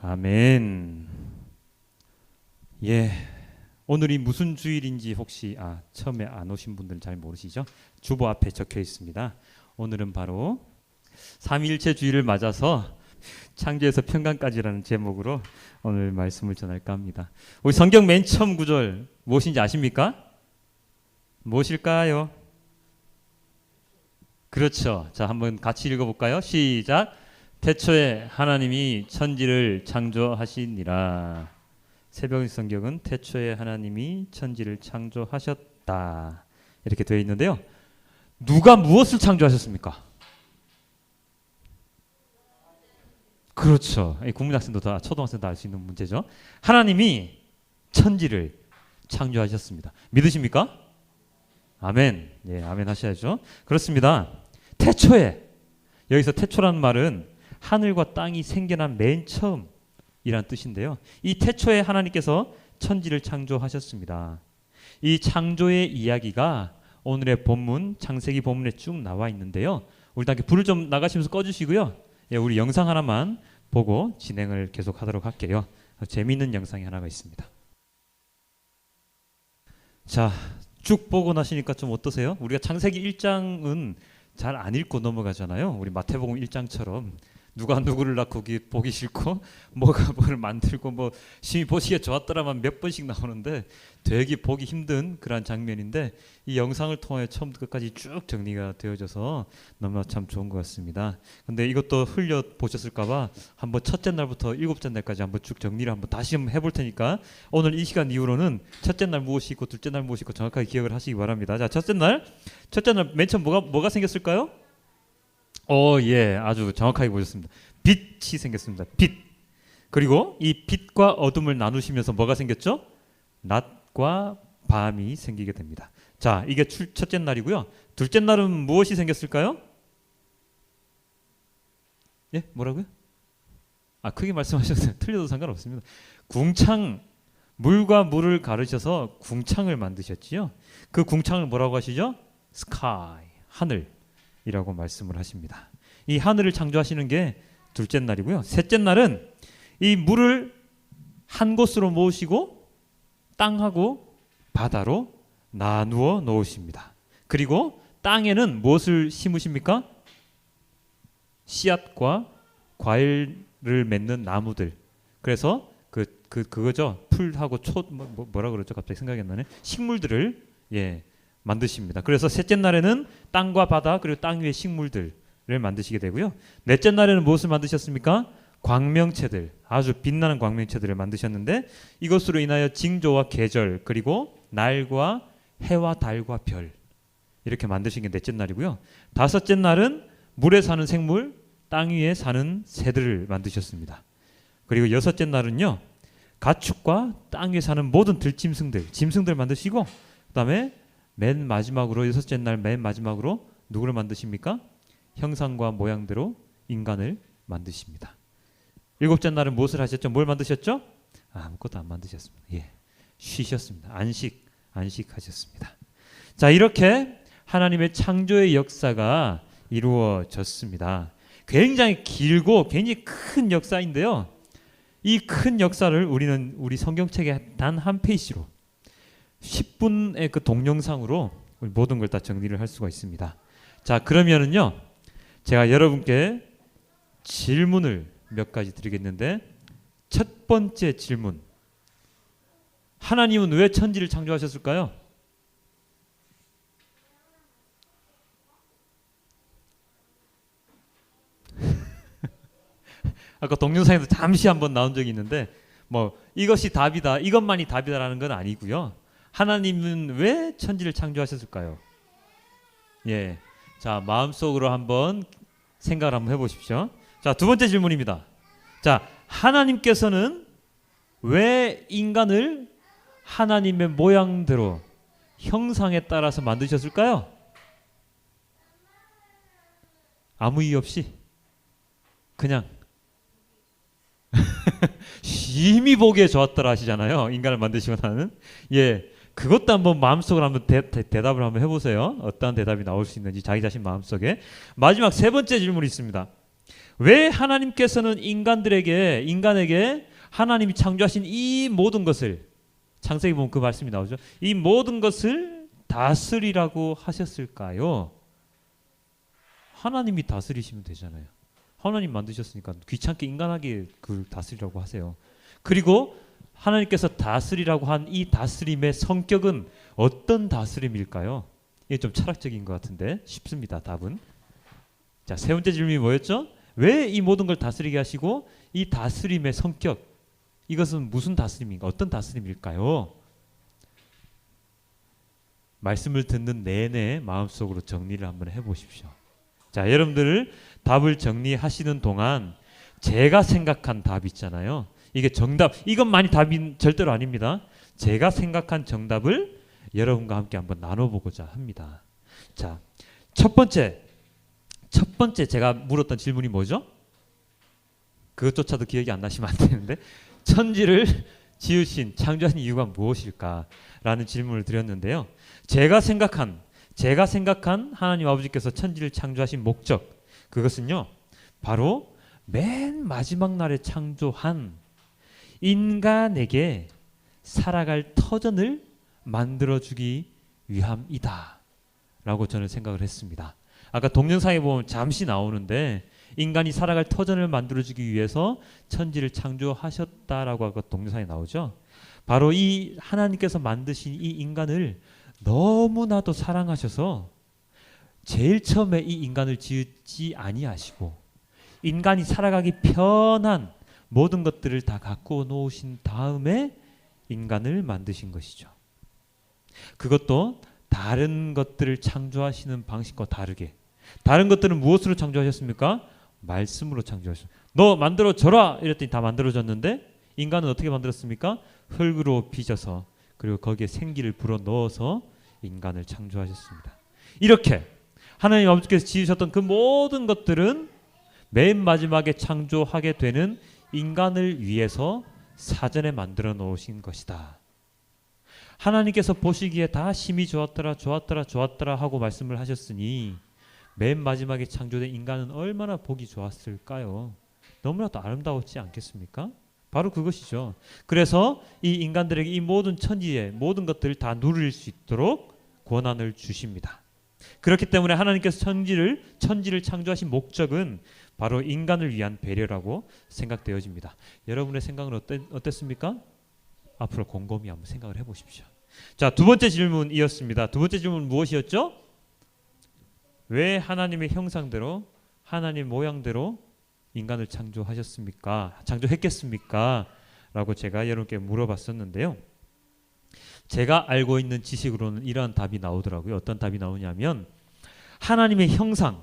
아멘. 예. 오늘이 무슨 주일인지 혹시 처음에 안 오신 분들 잘 모르시죠? 주보 앞에 적혀 있습니다. 오늘은 바로 삼위일체 주일을 맞아서 창조에서 평강까지라는 제목으로 오늘 말씀을 전할까 합니다. 우리 성경 맨 처음 구절 무엇인지 아십니까? 무엇일까요? 그렇죠. 자, 한번 같이 읽어볼까요? 시작. 태초에 하나님이 천지를 창조하시니라. 새벽 성경은 태초에 하나님이 천지를 창조하셨다 이렇게 되어 있는데요. 누가 무엇을 창조하셨습니까? 그렇죠. 국민학생도 다 초등학생도 알 수 있는 문제죠. 하나님이 천지를 창조하셨습니다. 믿으십니까? 아멘. 예, 아멘 하셔야죠. 그렇습니다. 태초에, 여기서 태초라는 말은 하늘과 땅이 생겨난 맨 처음이란 뜻인데요. 이 태초에 하나님께서 천지를 창조하셨습니다. 이 창조의 이야기가 오늘의 본문 창세기 본문에 쭉 나와 있는데요. 우리 다 불을 좀 나가시면서 꺼주시고요. 예, 우리 영상 하나만 보고 진행을 계속하도록 할게요. 재미있는 영상이 하나가 있습니다. 자, 쭉 보고 나시니까 좀 어떠세요? 우리가 창세기 1장은 잘 안 읽고 넘어가잖아요. 우리 마태복음 1장처럼 누가 누구를 낳고 보기 싫고 뭐가 뭐를 만들고 뭐 심히 보시기에 좋았더라만 몇 번씩 나오는데 되게 보기 힘든 그런 장면인데 이 영상을 통해 처음부터 끝까지 쭉 정리가 되어져서 너무나 참 좋은 것 같습니다. 근데 이것도 흘려 보셨을까봐 한번 첫째 날부터 일곱째 날까지 한번 쭉 정리를 한번 다시 한번 해볼 테니까 오늘 이 시간 이후로는 첫째 날 무엇이 있고 둘째 날 무엇이 있고 정확하게 기억을 하시기 바랍니다. 자, 첫째 날 맨 처음 뭐가 생겼을까요? 예, 아주 정확하게 보셨습니다. 빛이 생겼습니다. 빛. 그리고 이 빛과 어둠을 나누시면서 뭐가 생겼죠? 낮과 밤이 생기게 됩니다. 자, 이게 첫째 날이고요. 둘째 날은 무엇이 생겼을까요? 예, 뭐라고요? 크게 말씀하셔도 틀려도 상관없습니다. 궁창, 물과 물을 가르셔서 궁창을 만드셨지요. 그 궁창을 뭐라고 하시죠? 스카이, 하늘이라고 말씀을 하십니다. 이 하늘을 창조하시는 게 둘째 날이고요. 셋째 날은 이 물을 한 곳으로 모으시고 땅하고 바다로 나누어 놓으십니다. 그리고 땅에는 무엇을 심으십니까? 씨앗과 과일을 맺는 나무들. 그래서 그거죠. 풀하고 뭐라 그러죠? 갑자기 생각이 안 나네. 식물들을 만드십니다. 그래서 셋째 날에는 땅과 바다 그리고 땅 위의 식물들을 만드시게 되고요. 넷째 날에는 무엇을 만드셨습니까? 광명체들, 아주 빛나는 광명체들을 만드셨는데 이것으로 인하여 징조와 계절 그리고 날과 해와 달과 별 이렇게 만드신 게 넷째 날이고요. 다섯째 날은 물에 사는 생물, 땅 위에 사는 새들을 만드셨습니다. 그리고 여섯째 날은요. 가축과 땅 위에 사는 모든 짐승들 만드시고 그다음에 맨 마지막으로 여섯째 날 맨 마지막으로 누구를 만드십니까? 형상과 모양대로 인간을 만드십니다. 일곱째 날은 무엇을 하셨죠? 뭘 만드셨죠? 아무것도 안 만드셨습니다. 쉬셨습니다. 안식하셨습니다. 자, 이렇게 하나님의 창조의 역사가 이루어졌습니다. 굉장히 길고 굉장히 큰 역사인데요. 이 큰 역사를 우리는 우리 성경책의 단 한 페이지로 10분의 그 동영상으로 모든 걸 다 정리를 할 수가 있습니다. 자, 그러면은요. 제가 여러분께 질문을 몇 가지 드리겠는데 첫 번째 질문. 하나님은 왜 천지를 창조하셨을까요? 아까 동영상에서 잠시 한번 나온 적이 있는데 이것이 답이다, 이것만이 답이다라는 건 아니고요. 하나님은 왜 천지를 창조하셨을까요? 자, 마음속으로 한번 생각을 한번 해보십시오. 자, 두 번째 질문입니다. 자, 하나님께서는 왜 인간을 하나님의 모양대로 형상에 따라서 만드셨을까요? 아무 이유 없이 그냥 심히 보기에 좋았더라 하시잖아요. 인간을 만드시고 나는 그것도 한번 마음속으로 한번 대답을 한번 해보세요. 어떠한 대답이 나올 수 있는지 자기 자신 마음속에. 마지막 세 번째 질문이 있습니다. 왜 하나님께서는 인간에게 하나님이 창조하신 이 모든 것을, 창세기 보면 그 말씀이 나오죠. 이 모든 것을 다스리라고 하셨을까요? 하나님이 다스리시면 되잖아요. 하나님 만드셨으니까 귀찮게 인간에게 그걸 다스리라고 하세요. 그리고 하나님께서 다스리라고 한 이 다스림의 성격은 어떤 다스림일까요? 이게 좀 철학적인 것 같은데 쉽습니다. 답은. 자, 세 번째 질문이 뭐였죠? 왜 이 모든 걸 다스리게 하시고 이 다스림의 성격, 이것은 무슨 다스림인가? 어떤 다스림일까요? 말씀을 듣는 내내 마음속으로 정리를 한번 해보십시오. 자, 여러분들 답을 정리하시는 동안 제가 생각한 답 있잖아요. 이게 정답, 이것만이 답이 절대로 아닙니다. 제가 생각한 정답을 여러분과 함께 한번 나눠보고자 합니다. 자, 첫 번째 제가 물었던 질문이 뭐죠? 그것조차도 기억이 안 나시면 안 되는데, 천지를 지으신, 창조하신 이유가 무엇일까? 라는 질문을 드렸는데요. 제가 생각한 하나님 아버지께서 천지를 창조하신 목적, 그것은요, 바로 맨 마지막 날에 창조한 인간에게 살아갈 터전을 만들어주기 위함이다 라고 저는 생각을 했습니다. 아까 동영상에 보면 잠시 나오는데, 인간이 살아갈 터전을 만들어주기 위해서 천지를 창조하셨다라고 아까 동영상에 나오죠. 바로 이 하나님께서 만드신 이 인간을 너무나도 사랑하셔서 제일 처음에 이 인간을 지으지 아니하시고 인간이 살아가기 편한 모든 것들을 다 갖고 놓으신 다음에 인간을 만드신 것이죠. 그것도 다른 것들을 창조하시는 방식과 다르게, 다른 것들은 무엇으로 창조하셨습니까? 말씀으로 창조하셨습니다. 너 만들어져라 이랬더니 다 만들어졌는데, 인간은 어떻게 만들었습니까? 흙으로 빚어서, 그리고 거기에 생기를 불어넣어서 인간을 창조하셨습니다. 이렇게 하나님 아버지께서 지으셨던 그 모든 것들은 맨 마지막에 창조하게 되는 인간을 위해서 사전에 만들어 놓으신 것이다. 하나님께서 보시기에 다 심히 좋았더라 하고 말씀을 하셨으니 맨 마지막에 창조된 인간은 얼마나 보기 좋았을까요? 너무나도 아름다웠지 않겠습니까? 바로 그것이죠. 그래서 이 인간들에게 이 모든 천지의 모든 것들을 다 누릴 수 있도록 권한을 주십니다. 그렇기 때문에 하나님께서 천지를 창조하신 목적은 바로 인간을 위한 배려라고 생각되어집니다. 여러분의 생각은 어땠습니까? 앞으로 곰곰이 한번 생각을 해보십시오. 자, 두 번째 질문이었습니다. 두 번째 질문은 무엇이었죠? 왜 하나님의 형상대로, 하나님 모양대로 인간을 창조했겠습니까? 라고 제가 여러분께 물어봤었는데요. 제가 알고 있는 지식으로는 이러한 답이 나오더라고요. 어떤 답이 나오냐면, 하나님의 형상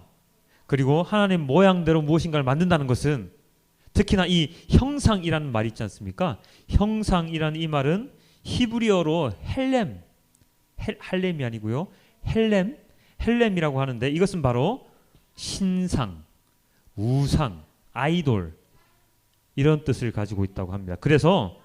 그리고 하나님 모양대로 무엇인가를 만든다는 것은, 특히나 이 형상이라는 말이 있지 않습니까? 형상이라는 이 말은 히브리어로 할렘이 아니고요, 헬렘이라고 하는데, 이것은 바로 신상, 우상, 아이돌, 이런 뜻을 가지고 있다고 합니다. 그래서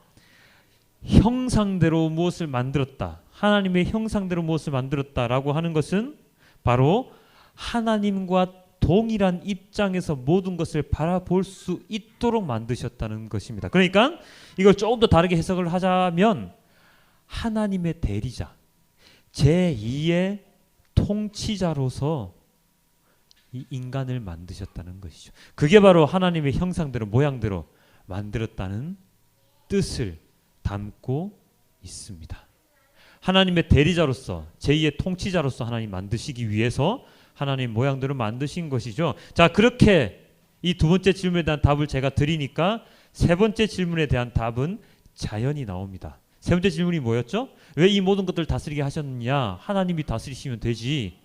형상대로 무엇을 만들었다, 하나님의 형상대로 무엇을 만들었다라고 하는 것은 바로 하나님과 동일한 입장에서 모든 것을 바라볼 수 있도록 만드셨다는 것입니다. 그러니까 이걸 조금 더 다르게 해석을 하자면, 하나님의 대리자, 제2의 통치자로서 이 인간을 만드셨다는 것이죠. 그게 바로 하나님의 형상대로 모양대로 만들었다는 뜻을 담고 있습니다. 하나님의 대리자로서, 제2의 통치자로서 하나님 만드시기 위해서 하나님 모양대로 만드신 것이죠. 자, 그렇게 이 두 번째 질문에 대한 답을 제가 드리니까 세 번째 질문에 대한 답은 자연히 나옵니다. 세 번째 질문이 뭐였죠? 왜 이 모든 것들을 다스리게 하셨느냐? 하나님이 다스리시면 되지.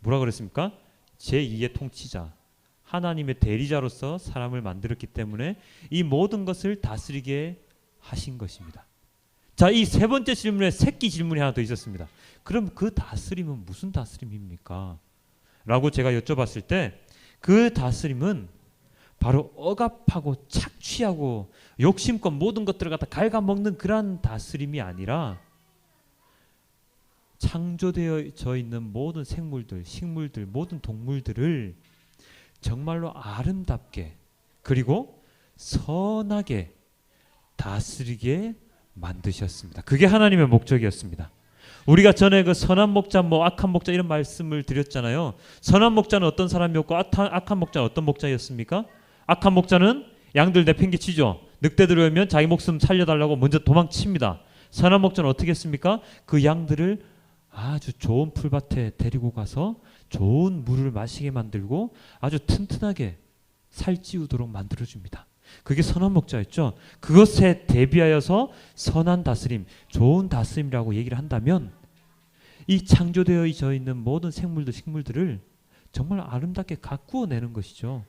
뭐라 그랬습니까? 제2의 통치자, 하나님의 대리자로서 사람을 만들었기 때문에 이 모든 것을 다스리게 하신 것입니다. 자, 이 세 번째 질문에 새끼 질문이 하나 더 있었습니다. 그럼 그 다스림은 무슨 다스림입니까? 라고 제가 여쭤봤을 때, 그 다스림은 바로 억압하고 착취하고 욕심껏 모든 것들을 갖다 갉아먹는 그러한 다스림이 아니라, 창조되어져 있는 모든 생물들, 식물들, 모든 동물들을 정말로 아름답게 그리고 선하게 다스리게 만드셨습니다. 그게 하나님의 목적이었습니다. 우리가 전에 그 선한 목자, 악한 목자 이런 말씀을 드렸잖아요. 선한 목자는 어떤 사람이었고 악한 목자는 어떤 목자였습니까? 악한 목자는 양들 내팽개치죠. 늑대 들어오면 자기 목숨 살려달라고 먼저 도망칩니다. 선한 목자는 어떻게 했습니까? 그 양들을 아주 좋은 풀밭에 데리고 가서 좋은 물을 마시게 만들고 아주 튼튼하게 살찌우도록 만들어줍니다. 그게 선한 목자였죠. 그것에 대비하여서 선한 다스림, 좋은 다스림이라고 얘기를 한다면 이 창조되어 있는 모든 생물들, 식물들을 정말 아름답게 가꾸어내는 것이죠.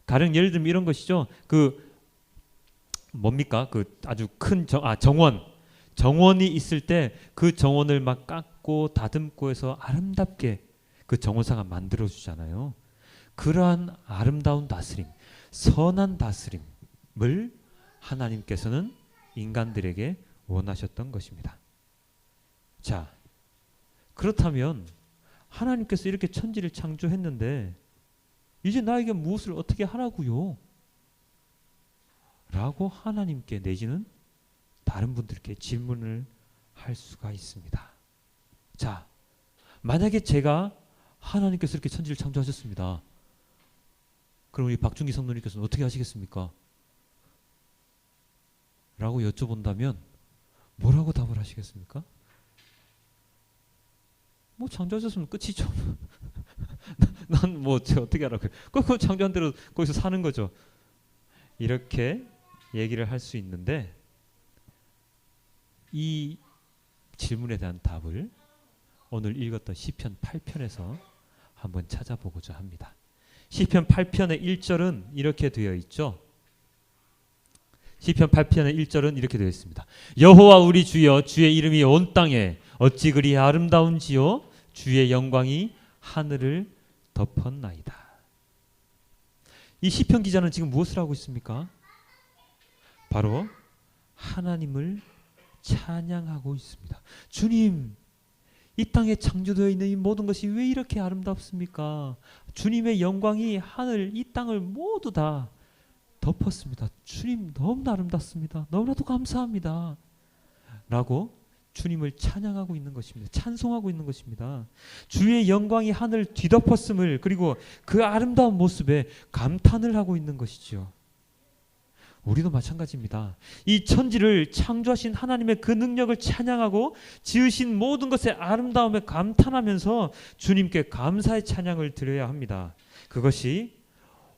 가령 예를 들면 이런 것이죠. 그 뭡니까? 그 아주 큰 정원이 있을 때 그 정원을 막 깎고 다듬고 해서 아름답게 그 정원사가 만들어 주잖아요. 그러한 아름다운 다스림, 선한 다스림을 하나님께서는 인간들에게 원하셨던 것입니다. 자, 그렇다면 하나님께서 이렇게 천지를 창조했는데 이제 나에게 무엇을 어떻게 하라고요? 라고 하나님께 내지는 다른 분들께 질문을 할 수가 있습니다. 자, 만약에 제가 하나님께서 이렇게 천지를 창조하셨습니다. 그럼 우리 박준기 성도님께서는 어떻게 하시겠습니까? 라고 여쭤본다면 뭐라고 답을 하시겠습니까? 뭐 창조하셨으면 끝이죠. 난 뭐 어떻게 하라고요? 그 창조한 대로 거기서 사는 거죠. 이렇게 얘기를 할 수 있는데 이 질문에 대한 답을 오늘 읽었던 시편 8편에서 한번 찾아보고자 합니다. 시편 8편의 1절은 이렇게 되어 있죠. 시편 8편의 1절은 이렇게 되어 있습니다. 여호와 우리 주여, 주의 이름이 온 땅에 어찌 그리 아름다운지요, 주의 영광이 하늘을 덮었나이다. 이 시편 기자는 지금 무엇을 하고 있습니까? 바로 하나님을 찬양하고 있습니다. 주님, 이 땅에 창조되어 있는 이 모든 것이 왜 이렇게 아름답습니까? 주님의 영광이 하늘, 이 땅을 모두 다 덮었습니다. 주님 너무나 아름답습니다. 너무나도 감사합니다. 라고 주님을 찬양하고 있는 것입니다. 찬송하고 있는 것입니다. 주의 영광이 하늘 뒤덮었음을, 그리고 그 아름다운 모습에 감탄을 하고 있는 것이죠. 우리도 마찬가지입니다. 이 천지를 창조하신 하나님의 그 능력을 찬양하고 지으신 모든 것의 아름다움에 감탄하면서 주님께 감사의 찬양을 드려야 합니다. 그것이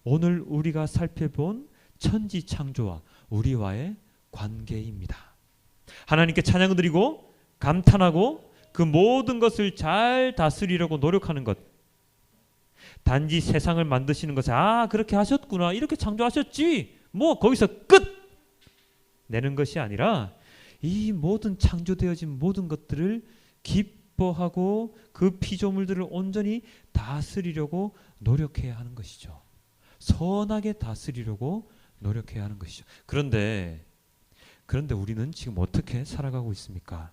오늘 우리가 살펴본 천지 창조와 우리와의 관계입니다. 하나님께 찬양을 드리고 감탄하고 그 모든 것을 잘 다스리려고 노력하는 것, 단지 세상을 만드시는 것에 그렇게 하셨구나, 이렇게 창조하셨지, 뭐 거기서 끝 내는 것이 아니라 이 모든 창조되어진 모든 것들을 기뻐하고 그 피조물들을 온전히 다스리려고 노력해야 하는 것이죠. 선하게 다스리려고 노력해야 하는 것이죠. 그런데 우리는 지금 어떻게 살아가고 있습니까?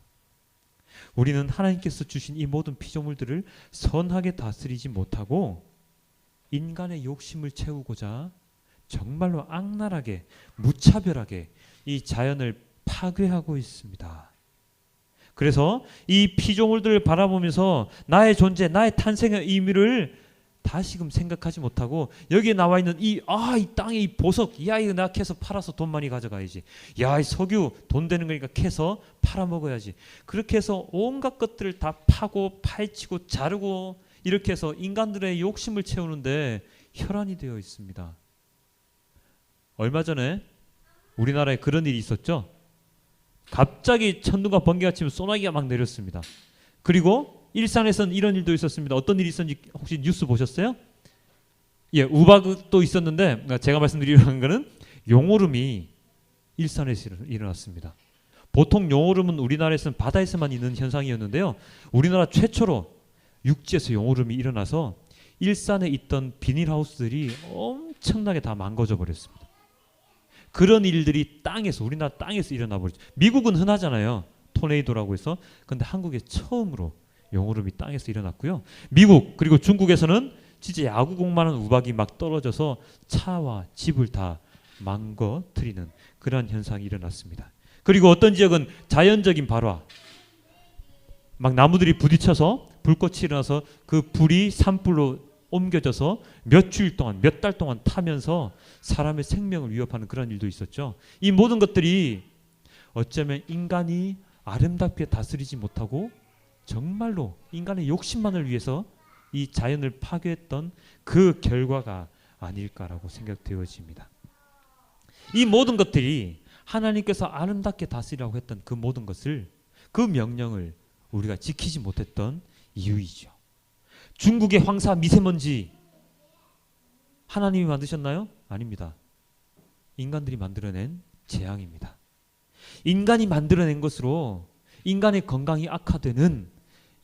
우리는 하나님께서 주신 이 모든 피조물들을 선하게 다스리지 못하고 인간의 욕심을 채우고자 정말로 악랄하게, 무차별하게 이 자연을 파괴하고 있습니다. 그래서 이 피조물들을 바라보면서 나의 존재, 나의 탄생의 의미를 다시금 생각하지 못하고 여기에 나와 있는 이 땅의 이 보석, 이거 내가 캐서 팔아서 돈 많이 가져가야지. 이 석유 돈 되는 거니까 캐서 팔아먹어야지. 그렇게 해서 온갖 것들을 다 파고 파헤치고 자르고 이렇게 해서 인간들의 욕심을 채우는데 혈안이 되어 있습니다. 얼마 전에 우리나라에 그런 일이 있었죠. 갑자기 천둥과 번개가 치면 소나기가 막 내렸습니다. 그리고 일산에서는 이런 일도 있었습니다. 어떤 일이 있었는지 혹시 뉴스 보셨어요? 예, 우박도 있었는데 제가 말씀드리려는 거는 용오름이 일산에서 일어났습니다. 보통 용오름은 우리나라에서는 바다에서만 있는 현상이었는데요. 우리나라 최초로 육지에서 용오름이 일어나서 일산에 있던 비닐하우스들이 엄청나게 다 망가져 버렸습니다. 그런 일들이 우리나라 땅에서 일어나 버렸죠. 미국은 흔하잖아요. 토네이도라고 해서. 근데 한국에 처음으로 용오름이 땅에서 일어났고요. 미국 그리고 중국에서는 진짜 야구공만한 우박이 막 떨어져서 차와 집을 다 망가뜨리는 그러한 현상이 일어났습니다. 그리고 어떤 지역은 자연적인 발화, 막 나무들이 부딪혀서 불꽃이 일어나서 그 불이 산불로 옮겨져서 몇 주일 동안, 몇 달 동안 타면서 사람의 생명을 위협하는 그런 일도 있었죠. 이 모든 것들이 어쩌면 인간이 아름답게 다스리지 못하고 정말로 인간의 욕심만을 위해서 이 자연을 파괴했던 그 결과가 아닐까라고 생각되어집니다. 이 모든 것들이 하나님께서 아름답게 다스리라고 했던 그 모든 것을, 그 명령을 우리가 지키지 못했던 이유이죠. 중국의 황사 미세먼지 하나님이 만드셨나요? 아닙니다. 인간들이 만들어낸 재앙입니다. 인간이 만들어낸 것으로 인간의 건강이 악화되는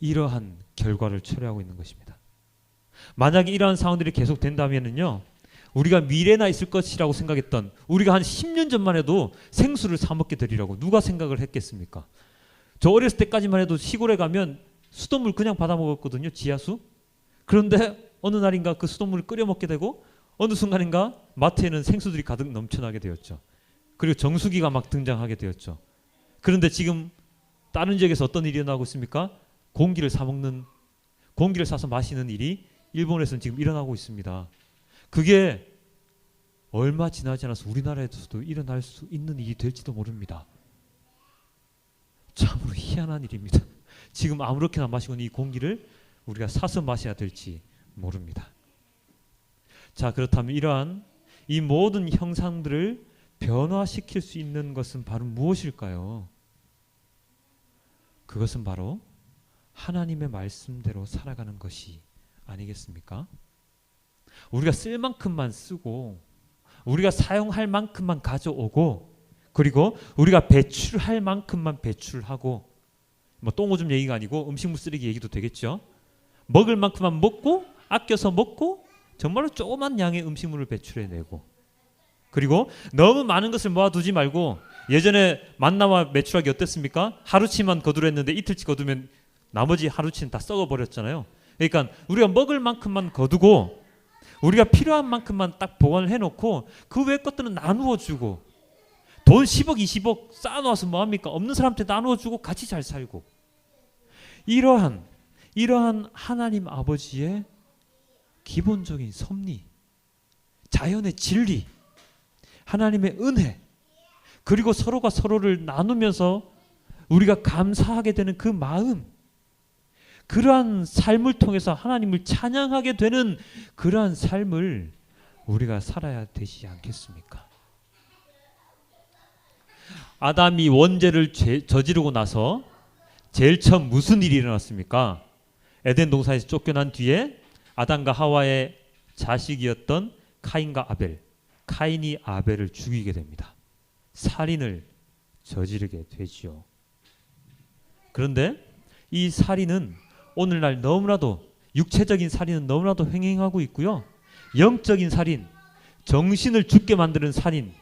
이러한 결과를 초래하고 있는 것입니다. 만약에 이러한 상황들이 계속된다면요, 우리가 미래나 있을 것이라고 생각했던, 우리가 한 10년 전만 해도 생수를 사 먹게 되리라고 누가 생각을 했겠습니까? 저 어렸을 때까지만 해도 시골에 가면 수돗물 그냥 받아 먹었거든요. 지하수. 그런데 어느 날인가 그 수돗물을 끓여 먹게 되고 어느 순간인가 마트에는 생수들이 가득 넘쳐나게 되었죠. 그리고 정수기가 막 등장하게 되었죠. 그런데 지금 다른 지역에서 어떤 일이 일어나고 있습니까? 공기를 사서 마시는 일이 일본에서는 지금 일어나고 있습니다. 그게 얼마 지나지 않아서 우리나라에서도 일어날 수 있는 일이 될지도 모릅니다. 참으로 희한한 일입니다. 지금 아무렇게나 마시고 있는 이 공기를 우리가 사서 마셔야 될지 모릅니다. 자, 그렇다면 이러한 이 모든 형상들을 변화시킬 수 있는 것은 바로 무엇일까요? 그것은 바로 하나님의 말씀대로 살아가는 것이 아니겠습니까? 우리가 쓸 만큼만 쓰고 우리가 사용할 만큼만 가져오고 그리고 우리가 배출할 만큼만 배출하고, 뭐 똥오줌 얘기가 아니고 음식물 쓰레기 얘기도 되겠죠. 먹을 만큼만 먹고 아껴서 먹고 정말로 조그만 양의 음식물을 배출해내고, 그리고 너무 많은 것을 모아두지 말고, 예전에 만나와 메추라기 어땠습니까? 하루치만 거두랬는데 이틀치 거두면 나머지 하루치는 다 썩어버렸잖아요. 그러니까 우리가 먹을 만큼만 거두고 우리가 필요한 만큼만 딱 보관을 해놓고 그 외의 것들은 나누어주고, 돈 10억 20억 쌓아놓아서 뭐합니까? 없는 사람한테 나누어주고 같이 잘 살고, 이러한 하나님 아버지의 기본적인 섭리, 자연의 진리, 하나님의 은혜, 그리고 서로가 서로를 나누면서 우리가 감사하게 되는 그 마음, 그러한 삶을 통해서 하나님을 찬양하게 되는 그러한 삶을 우리가 살아야 되지 않겠습니까? 아담이 원죄를 저지르고 나서 제일 처음 무슨 일이 일어났습니까? 에덴 동산에서 쫓겨난 뒤에 아담과 하와의 자식이었던 카인과 아벨, 카인이 아벨을 죽이게 됩니다. 살인을 저지르게 되지요. 그런데 이 살인은 오늘날 너무나도, 육체적인 살인은 너무나도 횡행하고 있고요, 영적인 살인, 정신을 죽게 만드는 살인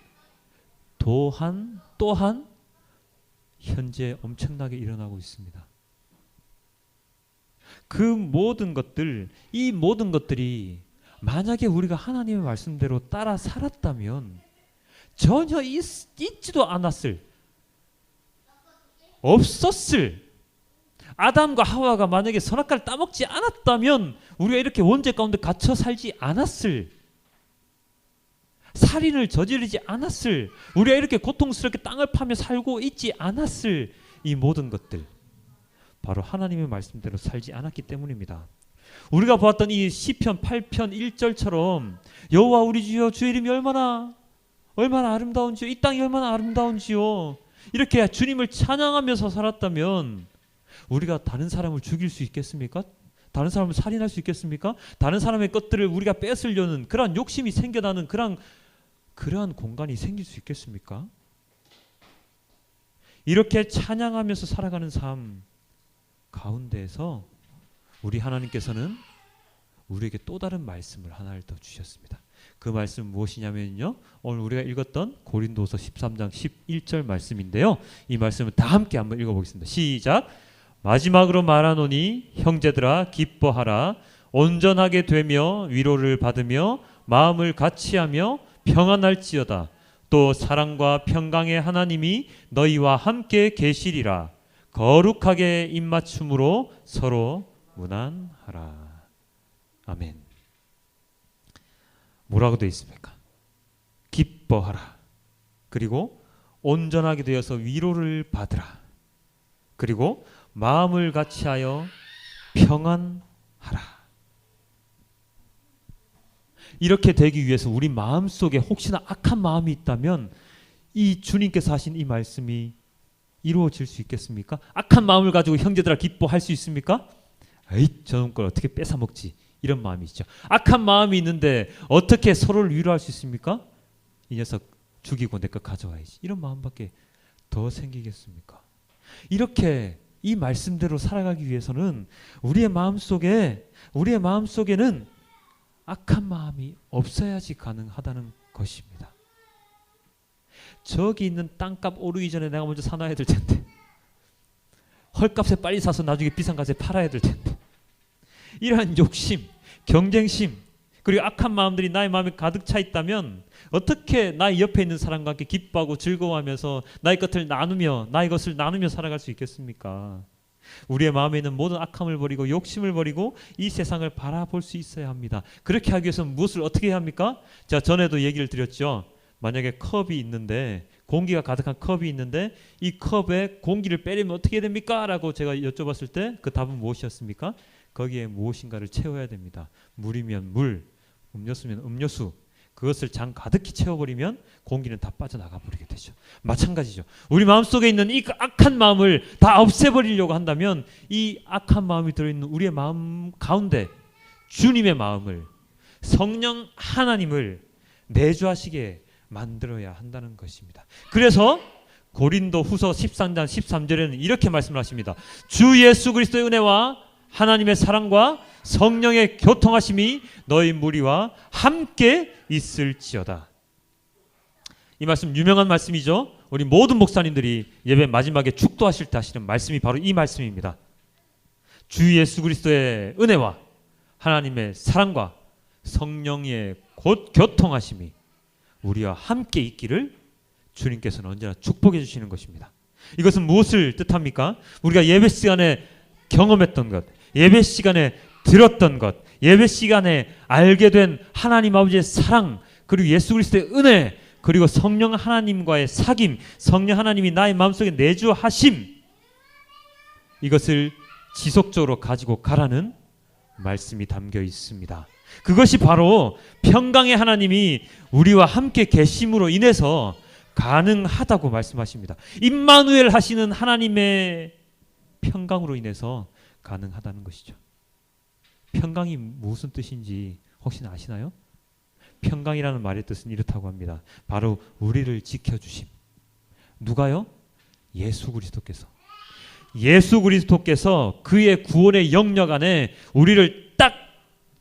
또한 현재 엄청나게 일어나고 있습니다. 그 모든 것들, 이 모든 것들이 만약에 우리가 하나님의 말씀대로 따라 살았다면 전혀 있지도 않았을, 없었을, 아담과 하와가 만약에 선악과를 따먹지 않았다면 우리가 이렇게 원죄 가운데 갇혀 살지 않았을, 살인을 저지르지 않았을, 우리가 이렇게 고통스럽게 땅을 파며 살고 있지 않았을, 이 모든 것들 바로 하나님의 말씀대로 살지 않았기 때문입니다. 우리가 보았던 이 시편 8편 1절처럼 여호와 우리 주여 주의 이름이 얼마나 아름다운지요, 이 땅이 얼마나 아름다운지요, 이렇게 주님을 찬양하면서 살았다면 우리가 다른 사람을 죽일 수 있겠습니까? 다른 사람을 살인할 수 있겠습니까? 다른 사람의 것들을 우리가 뺏으려는 그러한 욕심이 생겨나는 그러한 공간이 생길 수 있겠습니까? 이렇게 찬양하면서 살아가는 삶 가운데에서 우리 하나님께서는 우리에게 또 다른 말씀을 하나를 더 주셨습니다. 그 말씀은 무엇이냐면요, 오늘 우리가 읽었던 고린도서 13장 11절 말씀인데요, 이 말씀을 다 함께 한번 읽어보겠습니다. 시작. 마지막으로 말하노니 형제들아 기뻐하라. 온전하게 되며 위로를 받으며 마음을 같이하며 평안할지어다. 또 사랑과 평강의 하나님이 너희와 함께 계시리라. 거룩하게 입맞춤으로 서로 무난하라. 아멘. 뭐라고 되어 있습니까? 기뻐하라. 그리고 온전하게 되어서 위로를 받으라. 그리고 마음을 같이하여 평안하라. 이렇게 되기 위해서 우리 마음속에 혹시나 악한 마음이 있다면 이 주님께서 하신 이 말씀이 이루어질 수 있겠습니까? 악한 마음을 가지고 형제들아 기뻐할 수 있습니까? 에이, 저놈 걸 어떻게 뺏어 먹지? 이런 마음이 있죠. 악한 마음이 있는데 어떻게 서로를 위로할 수 있습니까? 이 녀석 죽이고 내 거 가져와야지. 이런 마음밖에 더 생기겠습니까? 이렇게 이 말씀대로 살아가기 위해서는 우리의 마음속에는 악한 마음이 없어야지 가능하다는 것입니다. 저기 있는 땅값 오르기 전에 내가 먼저 사놔야 될 텐데, 헐값에 빨리 사서 나중에 비싼 값에 팔아야 될 텐데, 이러한 욕심, 경쟁심, 그리고 악한 마음들이 나의 마음에 가득 차 있다면 어떻게 나의 옆에 있는 사람과 함께 기뻐하고 즐거워하면서 나의 것을 나누며 살아갈 수 있겠습니까? 우리의 마음에 있는 모든 악함을 버리고 욕심을 버리고 이 세상을 바라볼 수 있어야 합니다. 그렇게 하기 위해서 무엇을 어떻게 해야 합니까? 제가 전에도 얘기를 드렸죠. 만약에 컵이 있는데, 공기가 가득한 컵이 있는데 이 컵에 공기를 빼려면 어떻게 해야 됩니까? 라고 제가 여쭤봤을 때 그 답은 무엇이었습니까? 거기에 무엇인가를 채워야 됩니다. 물이면 물, 음료수면 음료수, 그것을 장 가득히 채워버리면 공기는 다 빠져나가 버리게 되죠. 마찬가지죠. 우리 마음속에 있는 이 악한 마음을 다 없애버리려고 한다면 이 악한 마음이 들어있는 우리의 마음 가운데 주님의 마음을, 성령 하나님을 내주하시게 만들어야 한다는 것입니다. 그래서 고린도 후서 13장 13절에는 이렇게 말씀을 하십니다. 주 예수 그리스도의 은혜와 하나님의 사랑과 성령의 교통하심이 너희 무리와 함께 있을지어다. 이 말씀 유명한 말씀이죠. 우리 모든 목사님들이 예배 마지막에 축도하실 때 하시는 말씀이 바로 이 말씀입니다. 주 예수 그리스도의 은혜와 하나님의 사랑과 성령의 곧 교통하심이 우리와 함께 있기를 주님께서는 언제나 축복해 주시는 것입니다. 이것은 무엇을 뜻합니까? 우리가 예배 시간에 경험했던 것, 예배 시간에 들었던 것, 예배 시간에 알게 된 하나님 아버지의 사랑, 그리고 예수 그리스도의 은혜, 그리고 성령 하나님과의 사귐, 성령 하나님이 나의 마음속에 내주하심, 이것을 지속적으로 가지고 가라는 말씀이 담겨 있습니다. 그것이 바로 평강의 하나님이 우리와 함께 계심으로 인해서 가능하다고 말씀하십니다. 임마누엘 하시는 하나님의 평강으로 인해서 가능하다는 것이죠. 평강이 무슨 뜻인지 혹시 아시나요? 평강이라는 말의 뜻은 이렇다고 합니다. 바로 우리를 지켜주심. 누가요? 예수 그리스도께서. 예수 그리스도께서 그의 구원의 영역 안에 우리를 딱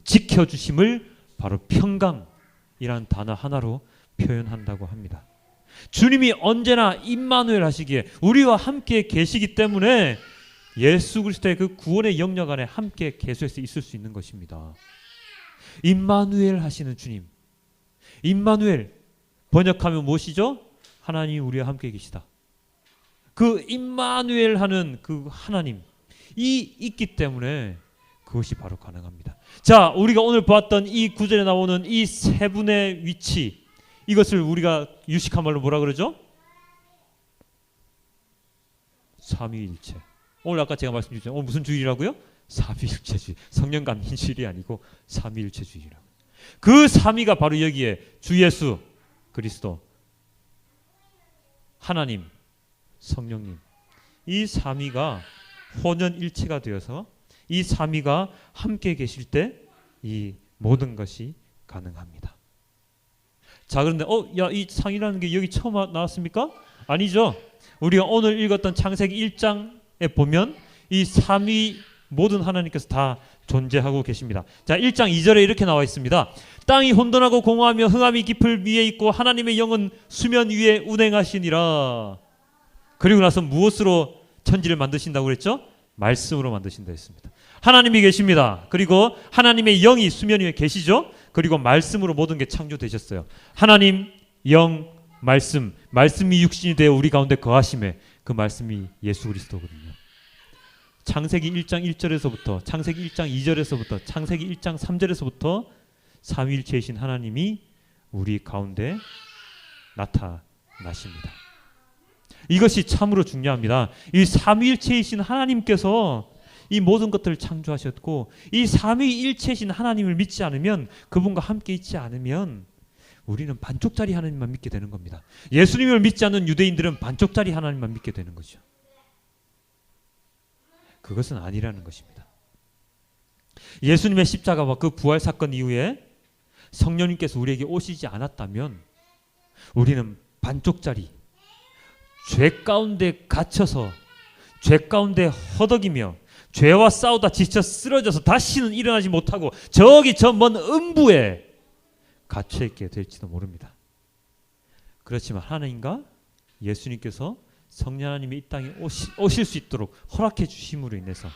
지켜주심을 바로 평강이라는 단어 하나로 표현한다고 합니다. 주님이 언제나 임마누엘 하시기에 우리와 함께 계시기 때문에 예수 그리스도의 그 구원의 영역 안에 함께 계속해서 있을 수 있는 것입니다. 임마누엘 하시는 주님. 임마누엘 번역하면 무엇이죠? 하나님이 우리와 함께 계시다. 그 임마누엘 하는 그 하나님이 있기 때문에 그것이 바로 가능합니다. 자, 우리가 오늘 보았던 이 구절에 나오는 이 세 분의 위치, 이것을 우리가 유식한 말로 뭐라 그러죠? 삼위일체. 오늘 아까 제가 말씀드렸죠. 무슨 주일이라고요? 삼위일체주의. 성령감인주일이 아니고 삼위일체주의라고. 그 삼위가 바로 여기에 주 예수 그리스도, 하나님, 성령님, 이 삼위가 혼연일체가 되어서 이 삼위가 함께 계실 때 이 모든 것이 가능합니다. 자, 그런데 이 삼위라는 게 여기 처음 나왔습니까? 아니죠. 우리가 오늘 읽었던 창세기 1장에 보면 이 삼위 모든 하나님께서 다 존재하고 계십니다. 자, 1장 2절에 이렇게 나와 있습니다. 땅이 혼돈하고 공허하며 흑암이 깊을 위에 있고 하나님의 영은 수면 위에 운행하시니라. 그리고 나서 무엇으로 천지를 만드신다고 그랬죠? 말씀으로 만드신다 했습니다. 하나님이 계십니다. 그리고 하나님의 영이 수면 위에 계시죠. 그리고 말씀으로 모든 게 창조되셨어요. 하나님, 영, 말씀, 말씀이 육신이 되어 우리 가운데 거하심에 그 말씀이 예수 그리스도거든요. 창세기 1장 1절에서부터 창세기 1장 2절에서부터 창세기 1장 3절에서부터 삼위일체이신 하나님이 우리 가운데 나타나십니다. 이것이 참으로 중요합니다. 이 삼위일체이신 하나님께서 이 모든 것들을 창조하셨고 이 삼위일체이신 하나님을 믿지 않으면, 그분과 함께 있지 않으면 우리는 반쪽짜리 하나님만 믿게 되는 겁니다. 예수님을 믿지 않는 유대인들은 반쪽짜리 하나님만 믿게 되는 거죠. 그것은 아니라는 것입니다. 예수님의 십자가와 그 부활 사건 이후에 성령님께서 우리에게 오시지 않았다면 우리는 반쪽짜리, 죄 가운데 갇혀서 죄 가운데 허덕이며 죄와 싸우다 지쳐 쓰러져서 다시는 일어나지 못하고 저기 저 먼 음부에 갇혀있게 될지도 모릅니다. 그렇지만 하나님과 예수님께서 성령 하나님이 이 땅에 오실 수 있도록 허락해 주심으로 인해서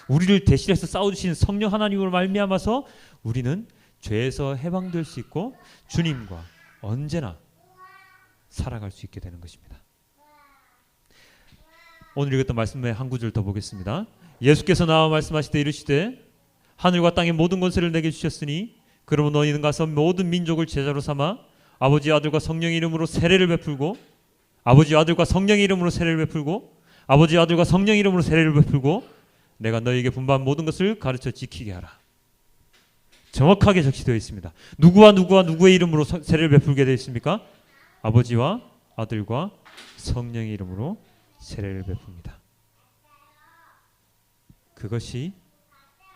우리를 대신해서 싸워주시는 성령 하나님으로 말미암아서 우리는 죄에서 해방될 수 있고 주님과 언제나 살아갈 수 있게 되는 것입니다. 오늘 읽었던 말씀의 한 구절 더 보겠습니다. 예수께서 나와 말씀하시되 이르시되 하늘과 땅의 모든 권세를 내게 주셨으니 그러므로 너희는 가서 모든 민족을 제자로 삼아 아버지 아들과 성령의 이름으로 세례를 베풀고 아버지 아들과 성령의 이름으로 세례를 베풀고 아버지 아들과 성령의 이름으로 세례를 베풀고 내가 너희에게 분부한 모든 것을 가르쳐 지키게 하라. 정확하게 적시되어 있습니다. 누구와 누구의 이름으로 세례를 베풀게 되어 있습니까? 아버지와 아들과 성령의 이름으로 세례를 베풉니다. 그것이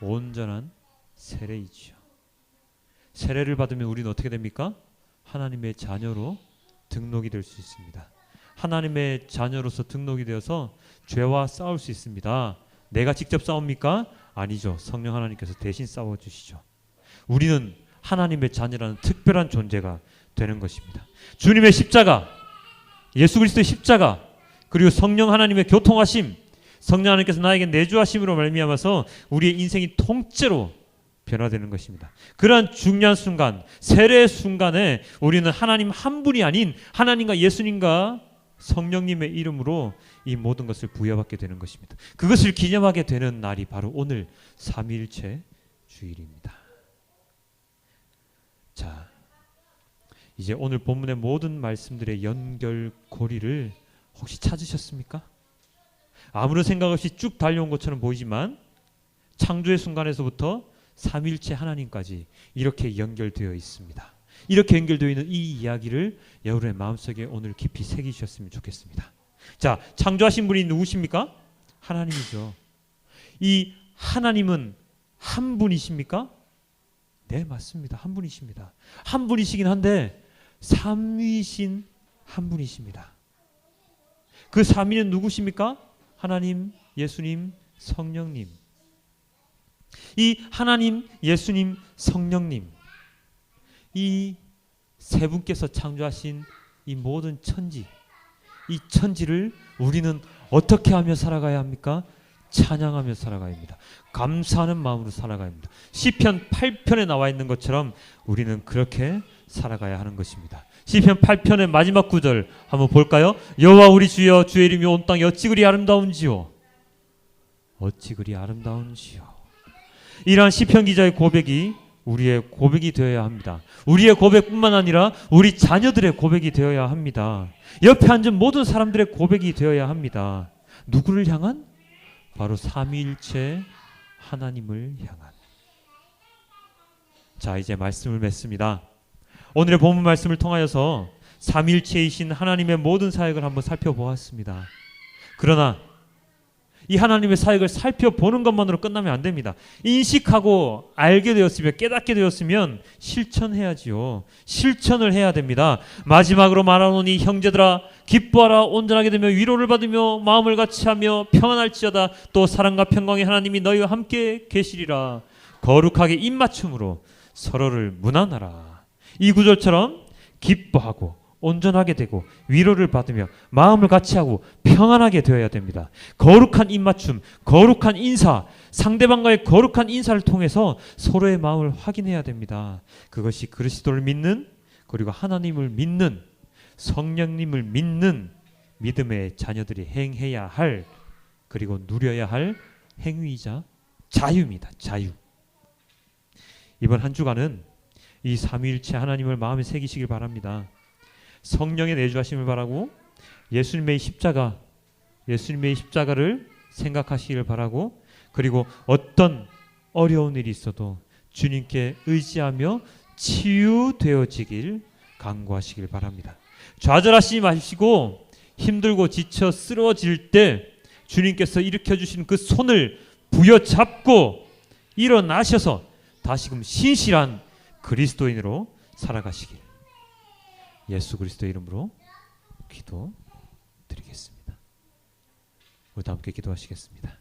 온전한 세례이지요. 세례를 받으면 우리는 어떻게 됩니까? 하나님의 자녀로 등록이 될 수 있습니다. 하나님의 자녀로서 등록이 되어서 죄와 싸울 수 있습니다. 내가 직접 싸웁니까? 아니죠. 성령 하나님께서 대신 싸워주시죠. 우리는 하나님의 자녀라는 특별한 존재가 되는 것입니다. 주님의 십자가, 예수 그리스도의 십자가, 그리고 성령 하나님의 교통하심, 성령 하나님께서 나에게 내주하심으로 말미암아서 우리의 인생이 통째로 변화되는 것입니다. 그러한 중요한 순간, 세례의 순간에 우리는 하나님 한 분이 아닌 하나님과 예수님과 성령님의 이름으로 이 모든 것을 부여받게 되는 것입니다. 그것을 기념하게 되는 날이 바로 오늘 삼위일체 주일입니다. 자, 이제 오늘 본문의 모든 말씀들의 연결고리를 혹시 찾으셨습니까? 아무런 생각 없이 쭉 달려온 것처럼 보이지만 창조의 순간에서부터 삼위일체 하나님까지 이렇게 연결되어 있습니다. 이렇게 연결되어 있는 이 이야기를 여러분의 마음속에 오늘 깊이 새기셨으면 좋겠습니다. 자, 창조하신 분이 누구십니까? 하나님이죠. 이 하나님은 한 분이십니까? 네, 맞습니다. 한 분이십니다. 한 분이시긴 한데 삼위이신 한 분이십니다. 그 삼위는 누구십니까? 하나님, 예수님, 성령님. 이 하나님, 예수님, 성령님, 이 세 분께서 창조하신 이 모든 천지, 이 천지를 우리는 어떻게 하며 살아가야 합니까? 찬양하며 살아가야 합니다. 감사하는 마음으로 살아가야 합니다. 시편 8편에 나와 있는 것처럼 우리는 그렇게 살아가야 하는 것입니다. 시편 8편의 마지막 구절 한번 볼까요? 여호와 우리 주여, 주의 이름이 온 땅에 어찌 그리 아름다운지요. 어찌 그리 아름다운지요. 이러한 시편 기자의 고백이 우리의 고백이 되어야 합니다. 우리의 고백뿐만 아니라 우리 자녀들의 고백이 되어야 합니다. 옆에 앉은 모든 사람들의 고백이 되어야 합니다. 누구를 향한? 바로 삼위일체 하나님을 향한. 자, 이제 말씀을 맺습니다. 오늘의 본문 말씀을 통하여서 삼위일체이신 하나님의 모든 사역을 한번 살펴보았습니다. 그러나 이 하나님의 사역을 살펴보는 것만으로 끝나면 안 됩니다. 인식하고 알게 되었으면, 깨닫게 되었으면 실천해야지요. 실천을 해야 됩니다. 마지막으로 말하노니 형제들아 기뻐하라. 온전하게 되며 위로를 받으며 마음을 같이하며 평안할지어다. 또 사랑과 평강의 하나님이 너희와 함께 계시리라. 거룩하게 입맞춤으로 서로를 문안하라. 이 구절처럼 기뻐하고 온전하게 되고 위로를 받으며 마음을 같이하고 평안하게 되어야 됩니다. 거룩한 입맞춤, 거룩한 인사, 상대방과의 거룩한 인사를 통해서 서로의 마음을 확인해야 됩니다. 그것이 그리스도를 믿는, 그리고 하나님을 믿는, 성령님을 믿는 믿음의 자녀들이 행해야 할, 그리고 누려야 할 행위이자 자유입니다. 자유. 이번 한 주간은 이 삼위일체 하나님을 마음에 새기시길 바랍니다. 성령의 내주하심을 바라고 예수님의 십자가를 생각하시길 바라고, 그리고 어떤 어려운 일이 있어도 주님께 의지하며 치유되어지길 간구하시길 바랍니다. 좌절하시지 마시고 힘들고 지쳐 쓰러질 때 주님께서 일으켜 주신 그 손을 부여잡고 일어나셔서 다시금 신실한 그리스도인으로 살아가시길 예수 그리스도의 이름으로 기도드리겠습니다. 우리 다 함께 기도하시겠습니다.